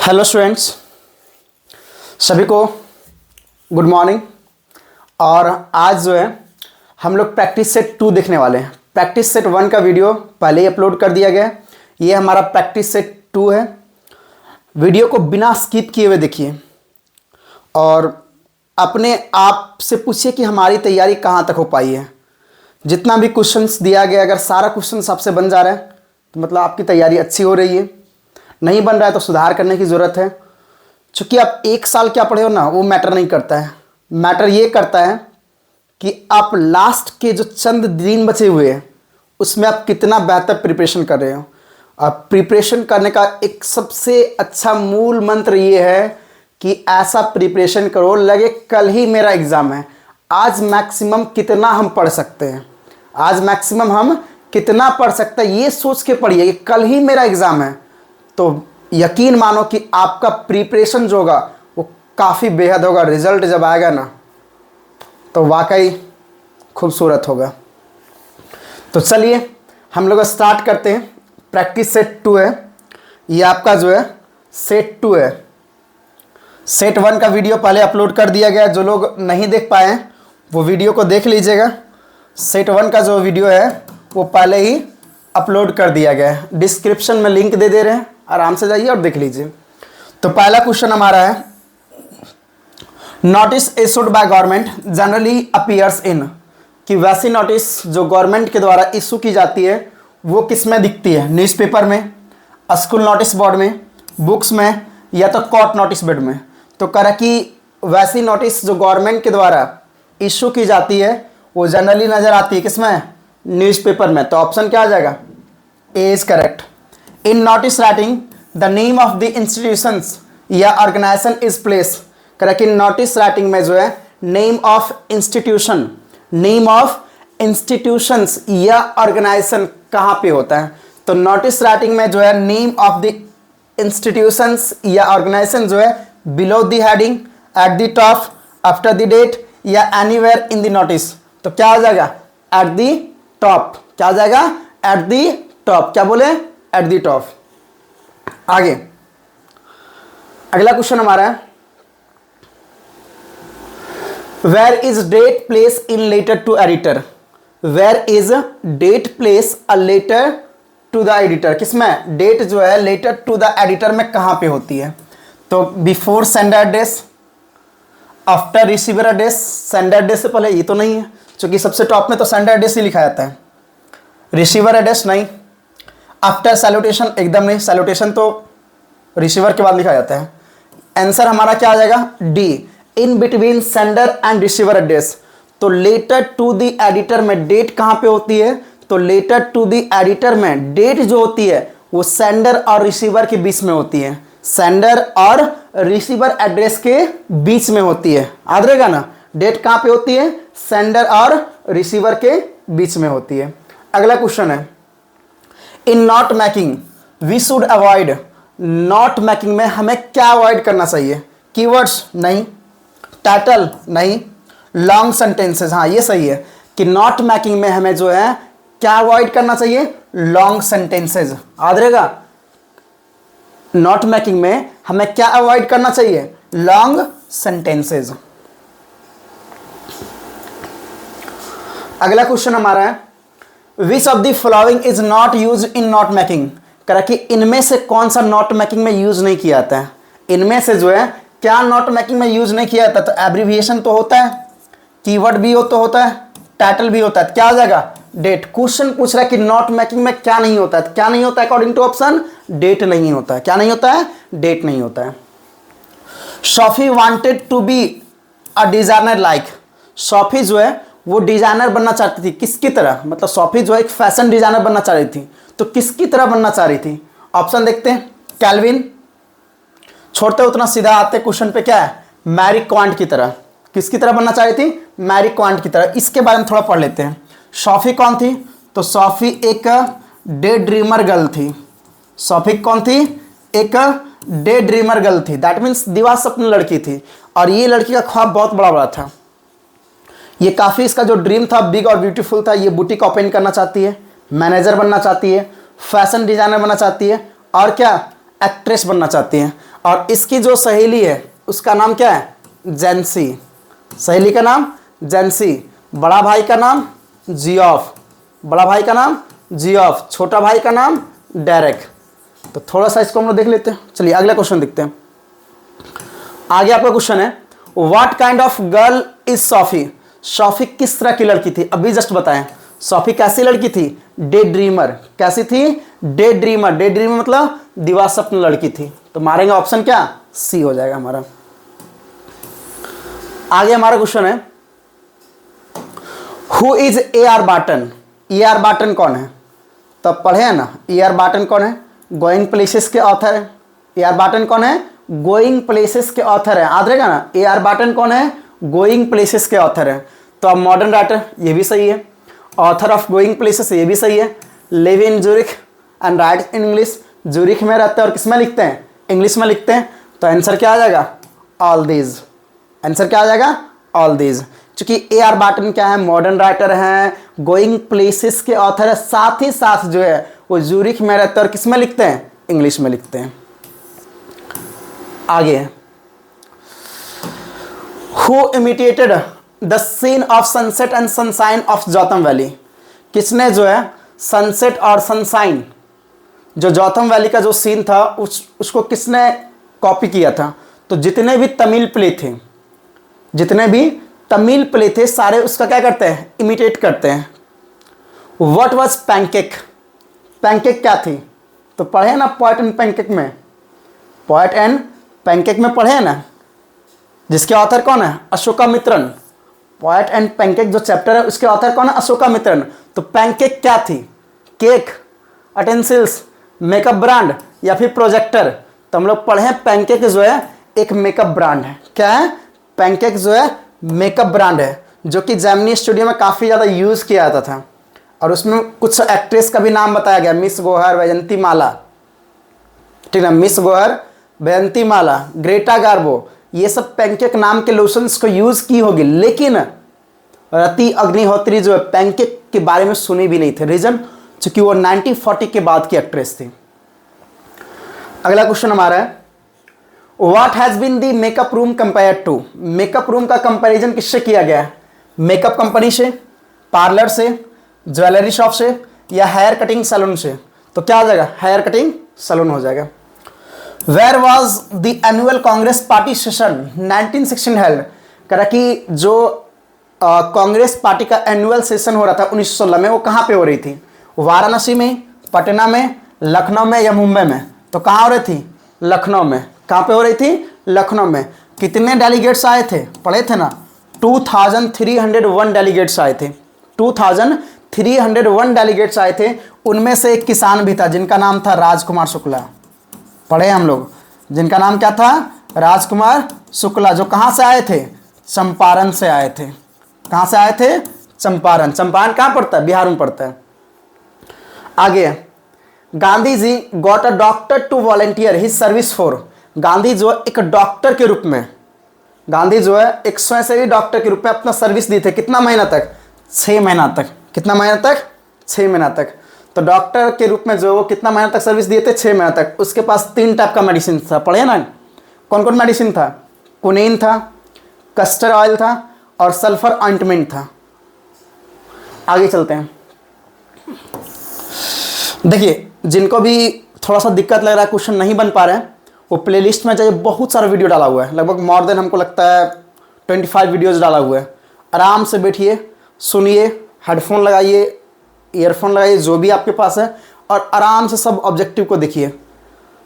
Hello students, सभी को good morning. और आज जो है हम लोग प्रैक्टिस सेट 2 देखने वाले हैं। प्रैक्टिस सेट 1 का वीडियो पहले ही अपलोड कर दिया गया है। ये हमारा प्रैक्टिस सेट 2 है। वीडियो को बिना स्किप किए हुए देखिए और अपने आप से पूछिए कि हमारी तैयारी कहाँ तक हो पाई है। जितना भी क्वेश्चंस दिया गया, अगर सारा क्वेश्चंस आपसे बन जा रहा है तो मतलब आपकी तैयारी अच्छी हो रही है। नहीं बन रहा है तो सुधार करने की ज़रूरत है। चूँकि आप 1 साल क्या पढ़े हो ना, वो मैटर नहीं करता है। मैटर ये करता है कि आप लास्ट के जो चंद दिन बचे हुए हैं उसमें आप कितना बेहतर प्रिपरेशन कर रहे हो। और प्रिपरेशन करने का एक सबसे अच्छा मूल मंत्र ये है कि ऐसा प्रिपरेशन करो लगे कल ही मेरा एग्ज़ाम है। आज मैक्सिमम कितना हम पढ़ सकते हैं, आज मैक्सिमम हम कितना पढ़ सकते हैं, ये सोच के पढ़िए कि कल ही मेरा एग्ज़ाम है। तो यकीन मानो कि आपका प्रिपरेशन जो होगा वो काफ़ी बेहद होगा। रिजल्ट जब आएगा ना तो वाकई खूबसूरत होगा। तो चलिए हम लोग स्टार्ट करते हैं। प्रैक्टिस सेट 2 है, ये आपका जो है सेट 2 है। सेट 1 का वीडियो पहले अपलोड कर दिया गया। जो लोग नहीं देख पाए हैं वो वीडियो को देख लीजिएगा। सेट 1 का जो वीडियो है वो पहले ही अपलोड कर दिया गया है। डिस्क्रिप्शन में लिंक दे रहे हैं, आराम से जाइए और देख लीजिए। तो पहला क्वेश्चन हमारा है, notice issued by government generally appears इन, कि वैसी नोटिस जो गवर्नमेंट के द्वारा इशू की जाती है वो किस में दिखती है? न्यूज़पेपर में, स्कूल नोटिस बोर्ड में, बुक्स में, या तो कोर्ट नोटिस बोर्ड में। तो कह कि वैसी नोटिस जो गवर्नमेंट के द्वारा इशू की जाती है वो जनरली नज़र आती है किसमें? न्यूज़पेपर में। तो ऑप्शन क्या आ जाएगा? A is correct. In notice writing the name of the institutions या organisation is place. Correct. In notice writing में जो है name of institution, name of institutions या ऑर्गेनाइजेशन कहाँ पे होता है? तो नोटिस राइटिंग में जो है नेम ऑफ द इंस्टीट्यूशंस या ऑर्गेनाइजेशन जो है below the heading, at the top, after the date, या एनीवेयर इन द नोटिस। तो क्या हो जाएगा? At the top. क्या हो जाएगा? At the top. क्या बोले? At the top. आगे अगला क्वेश्चन हमारा है, where is date place in letter to editor? Where is date place a letter to the editor? किसमें? डेट जो है लेटर टू द एडिटर में कहां पे होती है? तो before sender address, after receiver address. Sender address से पहले ये तो नहीं है, क्योंकि सबसे टॉप में तो सेंडर एड्रेस ही लिखा जाता है। रिसीवर एड्रेस नहीं। आफ्टर सैल्यूटेशन एकदम नहीं, सैल्यूटेशन तो रिसीवर के बाद लिखा जाता है। आंसर हमारा क्या आ जाएगा? D, in between sender and receiver address. तो लेटर टू द एडिटर में डेट कहां पे होती है? तो लेटर टू द एडिटर में डेट जो होती है वो सेंडर और रिसीवर के बीच में होती है। सेंडर और रिसीवर एड्रेस के बीच में होती है। याद रहेगा ना, डेट कहां पे होती है? सेंडर और रिसीवर के बीच में होती है। अगला क्वेश्चन है, in note making we should avoid. Note making में हमें क्या अवॉइड करना चाहिए? कीवर्ड्स नहीं, टाइटल नहीं, लॉन्ग सेंटेंसेस। हाँ ये सही है कि नोट मेकिंग में हमें जो है क्या अवॉइड करना चाहिए? Long sentences. याद रहेगा, नोट मेकिंग में हमें क्या अवॉइड करना चाहिए? Long sentences. अगला क्वेश्चन हमारा है, which of the following is not use in note making? करा कि इनमें से कौन सा नोट मेकिंग में यूज नहीं किया जाता है? इनमें से जो है क्या नोट मेकिंग में यूज नहीं किया जाता? तो एब्रीविएशन तो होता है, कीवर्ड भी हो तो होता है, टाइटल भी होता है। क्या आ जाएगा? डेट। क्वेश्चन पूछ रहा है कि नोट मेकिंग में क्या नहीं होता है? क्या नहीं होता है अकॉर्डिंग टू ऑप्शन? डेट नहीं होता है। क्या नहीं होता है? डेट नहीं होता है। Sophie wanted to be a designer like. Sophie जो है वो डिजाइनर बनना चाहती थी, किसकी तरह? मतलब सोफी जो है एक फैशन डिजाइनर बनना चाह रही थी, तो किसकी तरह बनना चाह रही थी? ऑप्शन देखते हैं, कैल्विन। छोड़ते उतना सीधा आते क्वेश्चन पे, क्या है? मैरी क्वांट की तरह। किसकी तरह बनना चाह रही थी? मैरी क्वांट की तरह। इसके बारे में थोड़ा पढ़ लेते हैं। सोफी कौन थी? तो सोफी एक डे ड्रीमर गर्ल थी। सोफी कौन थी? एक डे ड्रीमर गर्ल थी। दैट मीन्स दिवा स्वप्न लड़की थी। और ये लड़की का ख्वाब बहुत बड़ा बड़ा था। ये काफ़ी, इसका जो ड्रीम था बिग और ब्यूटीफुल था। ये बुटीक ओपन करना चाहती है, मैनेजर बनना चाहती है, फैशन डिजाइनर बनना चाहती है, और क्या? एक्ट्रेस बनना चाहती हैं। और इसकी जो सहेली है उसका नाम क्या है? जेंसी। सहेली का नाम जेंसी। बड़ा भाई का नाम जियोफ। बड़ा भाई का नाम जियोफ। छोटा भाई का नाम डेरेक। तो थोड़ा सा इसको हम लोग देख लेते हैं। चलिए अगला क्वेश्चन देखते हैं। आगे आपका क्वेश्चन है, what kind of girl is Sophie? Sophie किस तरह की लड़की थी? अभी जस्ट बताएं। सोफी कैसी लड़की थी? Day dreamer. कैसी थी? Day dreamer. डे ड्रीमर मतलब दिवास्वप्न लड़की थी। तो मारेंगे ऑप्शन क्या? सी हो जाएगा हमारा। आगे हमारा क्वेश्चन है, who is A R Barton? A R Barton कौन है? तो पढ़े हैं ना, ए आर बार्टन कौन है? गोइंग प्लेसेस के ऑथर है। ए आर बार्टन कौन है? गोइंग प्लेसेस के ऑथर है। याद रहेगा ना, ए आर बार्टन कौन है? गोइंग प्लेसेस के ऑथर है। तो अब मॉडर्न राइटर, ये भी सही है। ऑथर ऑफ गोइंग प्लेसेस, ये भी सही है। Live in Zurich and write in English. Zurich में रहते हैं और किसमें लिखते हैं? इंग्लिश में लिखते हैं। तो आंसर क्या आ जाएगा? All these. आंसर क्या आ जाएगा? All these. क्योंकि ए आर बार्टन क्या है? मॉडर्न राइटर हैं, गोइंग प्लेसेस के ऑथर है, साथ ही साथ जो है वो जूरिख में रहते हैं और किसमें लिखते हैं? इंग्लिश में लिखते हैं। आगे, who imitated the scene of sunset and sunshine of Jotham valley? किसने जो है सनसेट और सनशाइन, जो जोथम वैली का जो सीन था उसको किसने कॉपी किया था? तो जितने भी तमिल प्ले थे, जितने भी तमिल प्ले थे सारे उसका क्या करते हैं? इमिटेट करते हैं। What was pancake? पैनकेक क्या थी? तो पढ़े ना पोएट एंड पैनकेक में। पोएट एंड पैनकेक में पढ़े ना, जिसके ऑथर कौन है? अशोकामित्रन। पोएट एंड पैनकेक जो चैप्टर है उसके ऑथर कौन है? अशोकामित्रन। तो पैनकेक क्या थी? केक, अटेंसिल्स, मेकअप ब्रांड या फिर प्रोजेक्टर? तो हम लोग पढ़े पैनकेक जो है एक मेकअप ब्रांड है। क्या है? पैनकेक जो है मेकअप ब्रांड है, जो कि जेमिनी स्टूडियो में काफ़ी ज़्यादा यूज़ किया जाता था। और उसमें कुछ एक्ट्रेस का भी नाम बताया गया, मिस गौहर, वैजंती माला, ठीक है, मिस गौहर, वैजंती माला, ग्रेटा गार्बो, ये सब पैनकेक नाम के लोशंस को यूज़ की होगी। लेकिन रति अग्निहोत्री जो है पैनकेक के बारे में सुनी भी नहीं थे। रीजन, चूंकि वो 1940 के बाद की एक्ट्रेस थी। अगला क्वेश्चन हमारा है, what has been the makeup room compare to? Makeup room का कंपैरिजन किससे किया गया है? मेकअप कंपनी से, पार्लर से, ज्वेलरी शॉप से या हेयर कटिंग सैलून से? तो क्या हो जाएगा? हेयर कटिंग सैलून हो जाएगा। Where was the annual Congress party session 1916 held? कह कि जो कांग्रेस पार्टी का एनुअल सेशन हो रहा था 1916 में, वो कहाँ पे हो रही थी? वाराणसी में, पटना में, लखनऊ में या मुंबई में? तो कहाँ हो रही थी? लखनऊ में। कहाँ पे हो रही थी? लखनऊ में। कितने डेलीगेट्स आए थे? पढ़े थे ना, 2301 डेलीगेट्स आए थे। 2301 डेलीगेट्स आए थे। उनमें से एक किसान भी था जिनका नाम था राजकुमार शुक्ला। पढ़े हम लोग, जिनका नाम क्या था? राजकुमार शुक्ला, जो कहाँ से आए थे? चंपारण से आए थे। कहाँ से आए थे? चंपारण। चंपारण कहाँ पड़ता है? बिहार में पड़ता है। आगे, Gandhi ji got a doctor to volunteer his service for? Gandhi जो एक डॉक्टर के रूप में, गांधी जो है एक स्वयंसेवी डॉक्टर के रूप में अपना सर्विस दी थे। कितना महीना तक? 6 महीना तक। कितना महीना तक? 6 महीना तक। तो डॉक्टर के रूप में जो वो कितना महीना तक सर्विस दिए थे? 6 महीना तक। उसके पास 3 टाइप का मेडिसिन था। पढ़े ना, कौन कौन मेडिसिन था? कुनीन था, कस्टर ऑयल था और सल्फर ऑइंटमेंट था। आगे चलते हैं। देखिए, जिनको भी थोड़ा सा दिक्कत लग रहा है, क्वेश्चन नहीं बन पा रहे हैं, वो प्लेलिस्ट में जाइए, बहुत सारा वीडियो डाला हुआ है, लगभग मोर देन हमको लगता है 25 वीडियोज़ डाला हुआ है। आराम से बैठिए, सुनिए, हेडफोन लगाइए, ईयरफोन लगाइए, जो भी आपके पास है, और आराम से सब ऑब्जेक्टिव को देखिए।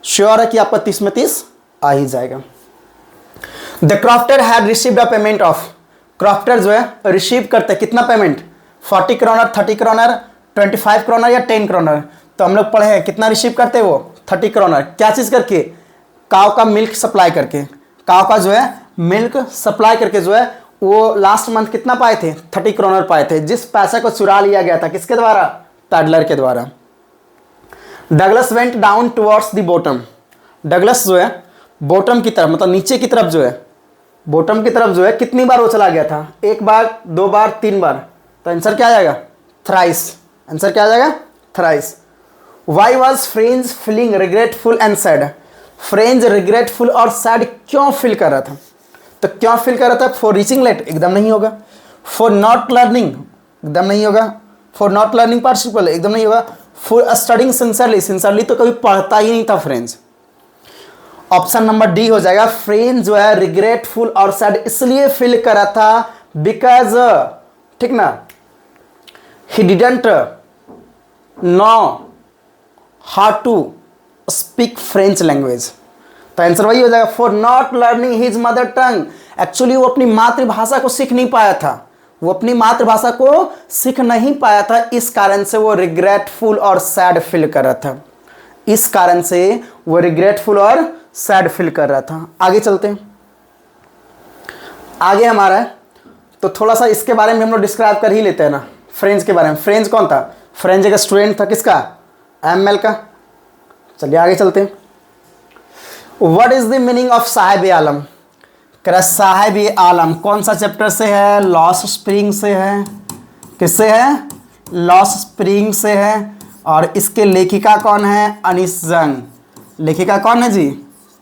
श्योर है कि आपका 30 में 30 आ ही जाएगा। The crofter had received a payment of? Crofter जो है रिसीव करते कितना पेमेंट? 40 करोनर, 30 करोनर, 25 करोनर या 10 करोनर? तो हम लोग पढ़े हैं कितना रिसीव करते हैं वो? 30 करोनर। क्या चीज़ करके? काव का मिल्क सप्लाई करके। काव का जो है मिल्क सप्लाई करके जो है वो लास्ट मंथ कितना पाए थे? 30 करोनर पाए थे, जिस पैसे को चुरा लिया गया था किसके द्वारा? पैडलर के द्वारा। Douglas went down towards the bottom? Douglas जो है बॉटम की तरफ, मतलब नीचे की तरफ जो है, बॉटम की तरफ जो है कितनी बार वो चला गया था? 1 बार, 2 बार, 3 बार? तो आंसर क्या आ जाएगा? थ्राइस। आंसर क्या आ जाएगा? Thrice. Why was French feeling regretful and sad? French regretful और सैड क्यों फील कर रहा था? तो क्यों फील कर रहा था? फॉर रीचिंग लेट, एकदम नहीं होगा। फॉर नॉट लर्निंग, एकदम नहीं होगा। फॉर नॉट लर्निंग पार्टिसिपल, एकदम नहीं होगा। फॉर स्टडिंग सिंसियरली, सिंसियरली तो कभी पढ़ता ही नहीं था फ्रेंच। ऑप्शन नंबर डी हो जाएगा। फ्रेंच जो है रिग्रेटफुल और सैड इसलिए फील कर रहा था बिकॉज, ठीक ना, he didn't know how to speak French language. तो आंसर वही हो जाएगा, for not learning his mother tongue. Actually वो अपनी मातृभाषा को सीख नहीं पाया था, वो अपनी मातृभाषा को सीख नहीं पाया था, इस कारण से वो रिग्रेटफुल और सैड फील कर रहा था। इस कारण से वो रिग्रेटफुल और सैड फील कर रहा था। आगे चलते हैं, आगे हमारा है तो थोड़ा सा इसके बारे में हम लोग डिस्क्राइब कर ही लेते हैं ना, फ्रेंच के बारे में। फ्रेंच कौन था? फ्रेंच एक स्टूडेंट था, किसका? एमएल का। चलिए आगे चलते हैं। What is the meaning of Sahib Alam? कह साहिब आलम कौन सा चैप्टर से है? लॉस्ट स्प्रिंग से है। किससे है? लॉस्ट स्प्रिंग से है। और इसके लेखिका कौन है? अनीस जंग। लेखिका कौन है जी?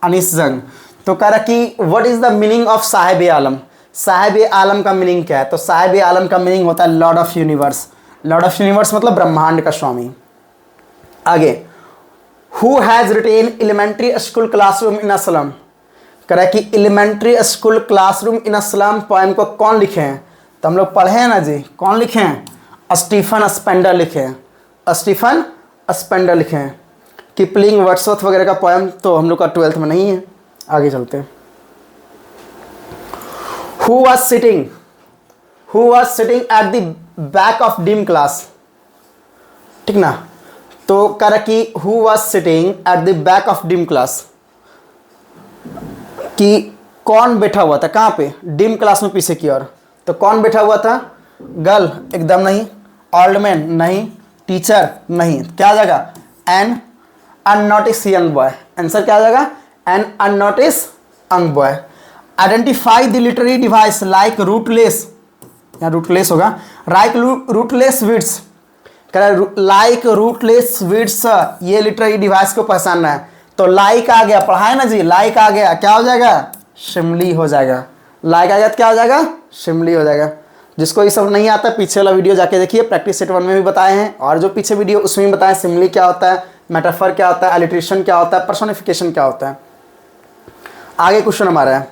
अनीस जंग। तो कह रहा कि what is the meaning of Sahib Alam? Sahib Alam का मीनिंग क्या है? तो साहिब आलम का मीनिंग होता है lord of universe. Lord of universe मतलब ब्रह्मांड का स्वामी। आगे, who has written elementary school classroom in a slum? कह रहा है कि elementary school classroom in a slum poem को कौन लिखे हैं? तो हम लोग पढ़े हैं ना जी, कौन लिखे हैं? स्टीफन स्पेंडर लिखे हैं। स्टीफन स्पेंडर लिखे हैं। किपलिंग, वर्ड्सवर्थ वगैरह का पोएम तो हम लोग का 12th में नहीं है। आगे चलते हैं। Who was sitting at the back of dim class? ठीक ना, तो कह रहा कि who was sitting at the back of dim class, कि कौन बैठा हुआ था कहाँ पे? डिम क्लास में पीछे की ओर। तो कौन बैठा हुआ था? गर्ल, एकदम नहीं। ओल्ड मैन, नहीं। टीचर, नहीं। क्या आ जाएगा? An unnoticed young boy. Answer क्या आ जाएगा? An unnoticed young boy. Identify the literary device like rootless, या रूटलेस होगा, लाइक रूटलेस विड्स। कह रहा लाइक रूटलेस विड्स, ये लिटरेरी डिवाइस को पहचानना है। तो लाइक आ गया, पढ़ा है ना जी, लाइक आ गया, क्या हो जाएगा? शिमली हो जाएगा। लाइक आ गया तो क्या हो जाएगा? शिमली हो जाएगा। जिसको ये सब नहीं आता पीछे वाला वीडियो जाके देखिए, प्रैक्टिस सेट 1 में भी बताए हैं, और जो पीछे वीडियो उसमें भी बताएं सिमली क्या होता है, मेटाफर क्या होता है, एलिट्रेशन क्या होता है, पर्सोनिफिकेशन क्या होता है। आगे क्वेश्चन हमारा है,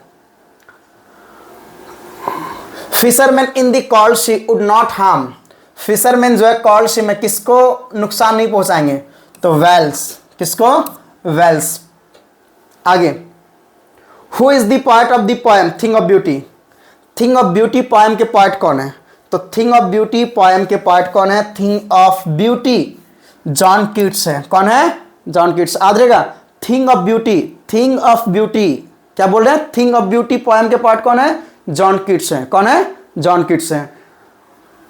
fisherman in the cold sea would not harm. Fisherman जो है कॉल्ड सी में किसको नुकसान नहीं पहुंचाएंगे? तो वेल्स। किसको? वेल्स। आगे, who is the poet of the poem thing of beauty? Thing of beauty poem के पोएट कौन है? तो थिंग ऑफ ब्यूटी पोएम के पोएट कौन है? Thing of beauty John Keats है। कौन है? John Keats. याद रहेगा, thing of beauty, thing of beauty, क्या बोल रहे हैं? थिंग ऑफ ब्यूटी पोएम के पोएट कौन है? जॉन कीट्स हैं। कौन है? जॉन कीट्स हैं।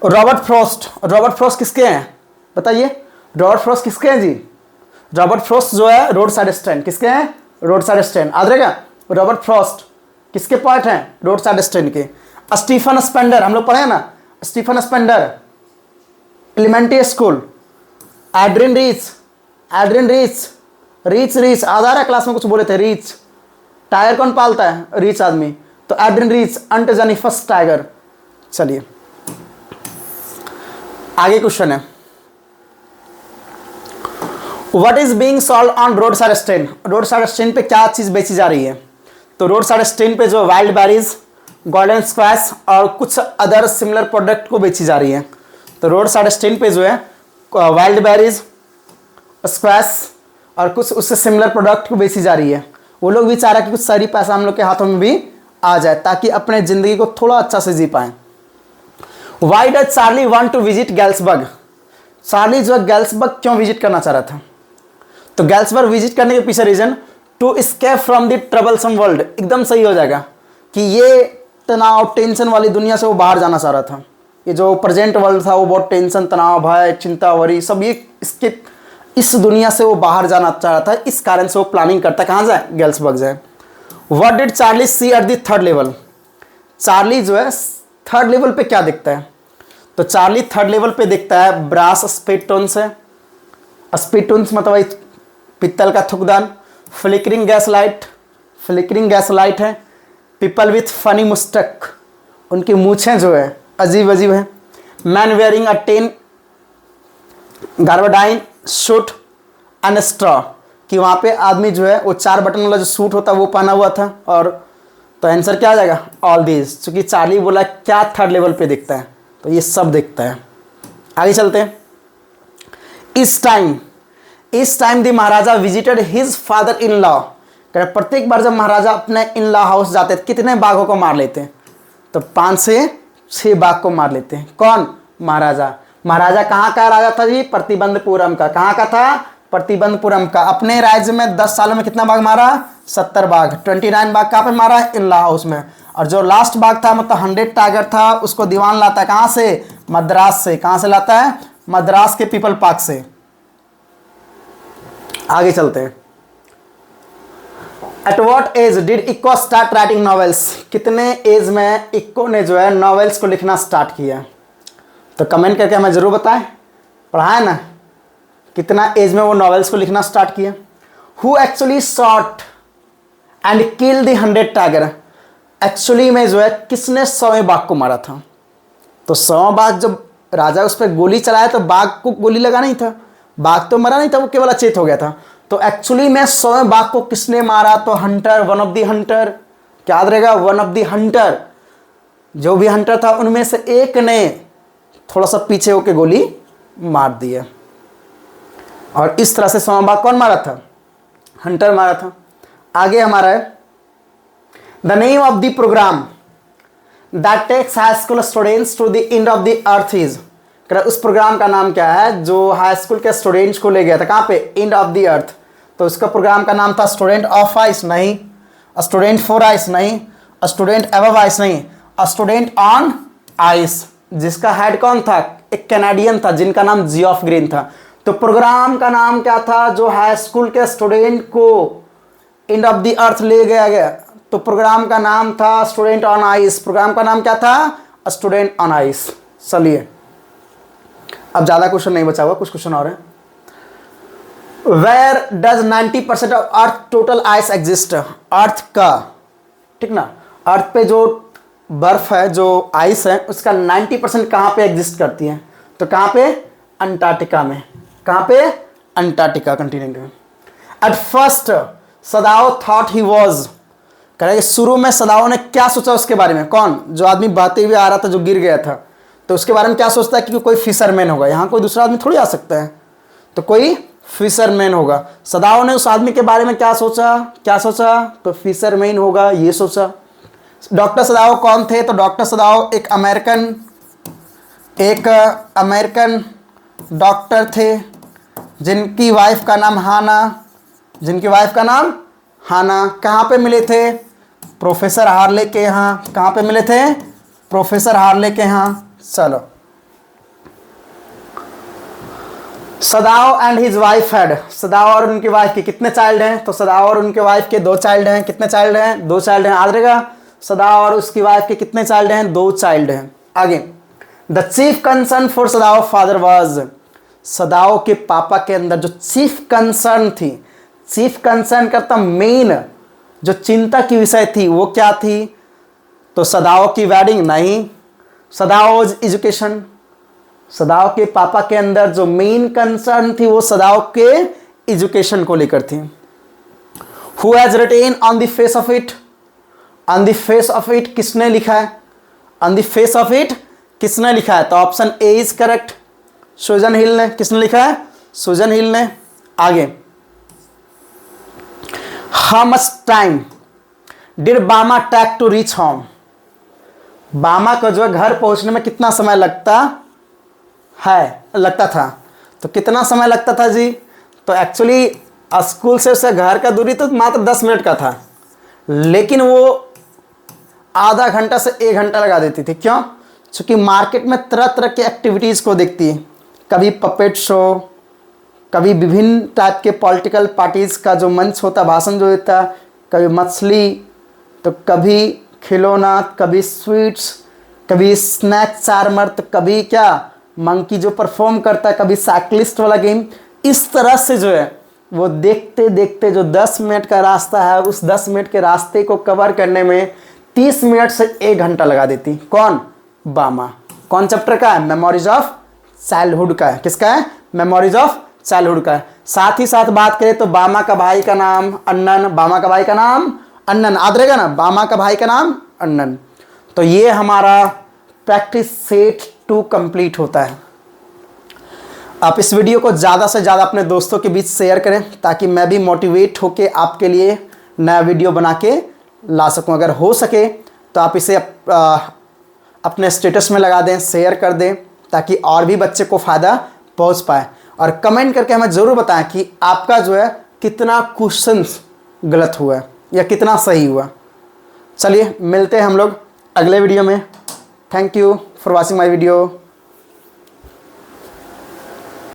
रॉबर्ट फ्रॉस्ट, रॉबर्ट फ्रॉस्ट किसके हैं बताइए? रॉबर्ट फ्रॉस्ट किसके हैं जी? रॉबर्ट फ्रॉस्ट जो है रोड साइड स्टैंड, किसके हैं? Roadside stand. याद रहेगा, रॉबर्ट फ्रॉस्ट किसके पोएट हैं? रोड साइड स्टैंड के। स्टीफन स्पेंडर, हम लोग पढ़े हैं ना, Stephen Spender elementary school. Adrienne Rich, Adrienne Rich, Rich Rich आधा रहा क्लास में कुछ बोले थे, रीच। टाइगर कौन पालता है? रीच आदमी। तो एड्रिन रीच अंट जेनिफस टाइगर। चलिए आगे क्वेश्चन है, what is being sold on road side stand? Road side stand पे क्या चीज बेची जा रही है? तो रोड साइड स्टैंड पे जो वाइल्ड बेरीज, गोल्डन स्क्वैश और कुछ अदर सिमिलर प्रोडक्ट को बेची जा रही है। तो रोड साइड स्टैंड पे जो है वाइल्ड बेरीज, स्क्वैश और कुछ उससे सिमिलर प्रोडक्ट को बेची जा रही है। वो लोग भी चाह रहे कि कुछ सारी पैसा हम लोग के हाथों में भी आ जाए ताकि अपने जिंदगी को थोड़ा अच्छा से जी पाए। Why does Charlie want to visit Galesburg? Charlie जो है गैल्सबर्ग क्यों विजिट करना चाह रहा था? तो गैल्सबर्ग विजिट करने के पीछे reason, to escape from the troublesome world. एकदम सही हो जाएगा कि ये तनाव टेंशन वाली दुनिया से वो बाहर जाना चाह रहा था। ये जो प्रेजेंट वर्ल्ड था वो बहुत टेंशन, तनाव, भय, चिंता, वरी सब ये इसके इस दुनिया से वो बाहर जाना चाह रहा था। इस कारण से वो प्लानिंग करता है कहाँ जाए? गैल्सबर्ग जाए। What did Charlie see at the third level? Charlie जो है थर्ड लेवल पे क्या देखता है? तो चार्ली थर्ड लेवल पे देखता है ब्रास स्पिटोन्स है। स्पिटोन्स मतलब पित्तल का थुकदान। Flickering gas light, flickering gas light है। पीपल विथ फनी मुस्टक, उनकी मूछें जो है अजीब अजीब है। Man wearing a tan gabardine suit and straw, कि वहाँ पे आदमी जो है वो 4 बटन वाला जो सूट होता है वो पहना हुआ था। और तो आंसर क्या आ जाएगा? ऑल दीज, चूंकि चार्ली बोला क्या थर्ड लेवल पे दिखता है, तो ये सब दिखता है। आगे चलते हैं। इस time the Maharaja visited his father in law, प्रत्येक बार जब महाराजा अपने इन लॉ हाउस जाते थे कितने बाघों को मार लेते हैं? तो 5 से 6 बाघ को मार लेते हैं। कौन? महाराजा। महाराजा कहाँ का राजा था जी? प्रतिबंधपुरम का। कहाँ का था? प्रतिबंधपुरम का। अपने राज्य में 10 सालों में कितना बाघ मारा? 70 बाघ। 29 बाघ कहाँ पे मारा? इन लॉ हाउस में। और जो लास्ट बाघ था मतलब 100 टाइगर था, उसको दीवान लाता है कहाँ से? मद्रास से। कहाँ से लाता है? मद्रास के पीपल पार्क से। आगे चलते हैं। एट वॉट एज डिड इक्को स्टार्ट राइटिंग नॉवेल्स, कितने एज में इक्को ने जो है नॉवेल्स को लिखना स्टार्ट किया? तो कमेंट करके हमें जरूर बताएं, पढ़ा है ना कितना एज में वो नॉवेल्स को लिखना स्टार्ट किया। Who actually shot and kill the 100 tiger, actually में जो है किसने 100वें बाघ को मारा था? तो 100वां बाघ जब राजा उस पर गोली चलाया तो बाघ को गोली लगा नहीं था, बाघ तो मरा नहीं था, वो केवल अचेत हो गया था। तो एक्चुअली में 100वें बाघ को किसने मारा? तो Hunter, one of the Hunter. क्या याद रहेगा? One of the Hunter. जो भी हंटर था उनमें से एक ने थोड़ा सा पीछे होकर गोली मार दी है। और इस तरह से 100वां बाघ कौन मारा था? हंटर मारा था। आगे हमारा है the name of the program that takes high school students to the end of the earth is, उस प्रोग्राम का नाम क्या है जो हाई स्कूल के स्टूडेंट्स को ले गया था? कहाँ पे? एंड ऑफ द अर्थ। तो उसका प्रोग्राम का नाम था स्टूडेंट ऑफ आइस नहीं, स्टूडेंट फॉर आइस नहीं, स्टूडेंट अबव आइस नहीं, स्टूडेंट ऑन आइस। जिसका हेड कौन था? एक कैनेडियन था जिनका नाम जियोफ ग्रीन था। तो प्रोग्राम का नाम क्या था जो हाई स्कूल के स्टूडेंट को एंड ऑफ द अर्थ ले गया गया? तो प्रोग्राम का नाम था स्टूडेंट ऑन आइस। प्रोग्राम का नाम क्या था? Student on ice. चलिए अब ज्यादा क्वेश्चन नहीं बचा हुआ, कुछ क्वेश्चन और है। Where does 90% of earth total ice exist, earth का, ठीक ना, अर्थ पे जो बर्फ है, जो आइस है, उसका 90% कहाँ पे एग्जिस्ट करती है? तो कहाँ पे? अंटार्कटिका में। कहाँ पे? अंटार्कटिका कंटिनेंट में। At first Sadao thought he was, करेंगे शुरू में सदाओ ने क्या सोचा उसके बारे में? कौन? जो आदमी बहते हुए आ रहा था जो गिर गया था, तो उसके बारे में क्या सोचता है कि कोई फिशरमैन होगा। यहाँ कोई दूसरा आदमी थोड़ी आ सकता है, तो कोई फिशरमैन होगा। सदाओ ने उस आदमी के बारे में क्या सोचा? क्या सोचा? तो फिशरमैन होगा, ये सोचा। डॉक्टर सदाओ कौन थे? तो डॉक्टर सदाओ एक अमेरिकन डॉक्टर थे जिनकी वाइफ का नाम हाना। कहाँ पे मिले थे? प्रोफेसर हार्ले के यहाँ। कहाँ पे मिले थे? प्रोफेसर हार्ले के यहाँ। चलो, सदाओ एंड हिज वाइफ हैड, सदाओ और उनकी वाइफ के कितने चाइल्ड हैं? तो सदाओ और उनके वाइफ के 2 चाइल्ड हैं। कितने चाइल्ड हैं? 2 चाइल्ड हैं। याद रहेगा, सदाओ और उसकी वाइफ के कितने चाइल्ड हैं? 2 चाइल्ड हैं। आगे, the chief concern for Sadao father was, Sadao के पापा के अंदर जो चीफ कंसर्न थी, चीफ कंसर्न करता मेन जो चिंता की विषय थी वो क्या थी? तो सदाओ की वेडिंग नहीं, सदाओज एजुकेशन। सदाओ के पापा के अंदर जो मेन कंसर्न थी वो सदाओ के एजुकेशन को लेकर थी। Who has retain on the face of it, on the face of it किसने लिखा है? On the face of it किसने लिखा है? तो ऑप्शन ए इज करेक्ट, सुजन हिल ने। किसने लिखा है? सुजन हिल ने। आगे, हाउ मच टाइम डिड बामा टेक टू रीच होम, बामा को जो है घर पहुंचने में कितना समय लगता था? तो कितना समय लगता था जी? तो एक्चुअली स्कूल से उससे घर का दूरी तो मात्र 10 मिनट का था, लेकिन वो आधा घंटा से 1 घंटा लगा देती थी। क्यों? क्योंकि मार्केट में तरह तरह की एक्टिविटीज़ को देखती है, कभी पपेट शो, कभी विभिन्न टाइप के पॉलिटिकल पार्टीज़ का जो मंच होता, भाषण जो होता, कभी मछली, तो कभी खिलौना, कभी स्वीट्स, कभी स्नैक चार्मर, तो कभी क्या मंकी जो परफॉर्म करता है, कभी साइकिलिस्ट वाला गेम। इस तरह से जो है वो देखते देखते जो 10 मिनट का रास्ता है उस 10 मिनट के रास्ते को कवर करने में 30 मिनट से 1 घंटा लगा देती। कौन? बामा। कौन चैप्टर का है? मेमोरीज ऑफ चाइल्डहुड का है। किसका है? मेमोरीज ऑफ चाइल्डहुड का है। साथ ही साथ बात करें तो बामा का भाई का नाम अन्नन, बामा का भाई का नाम अन्नन, याद रहेगा ना, बामा का भाई का नाम अन्नन। तो ये हमारा प्रैक्टिस सेट 2 कंप्लीट होता है। आप इस वीडियो को ज़्यादा से ज़्यादा अपने दोस्तों के बीच शेयर करें ताकि मैं भी मोटिवेट होके आपके लिए नया वीडियो बना के ला सकूं। अगर हो सके तो आप इसे अपने स्टेटस में लगा दें, शेयर कर दें ताकि और भी बच्चे को फ़ायदा पहुंच पाए। और कमेंट करके हमें ज़रूर बताएं कि आपका जो है कितना क्वेश्चंस गलत हुआ है या कितना सही हुआ। चलिए मिलते हैं हम लोग अगले वीडियो में। Thank you for watching my video.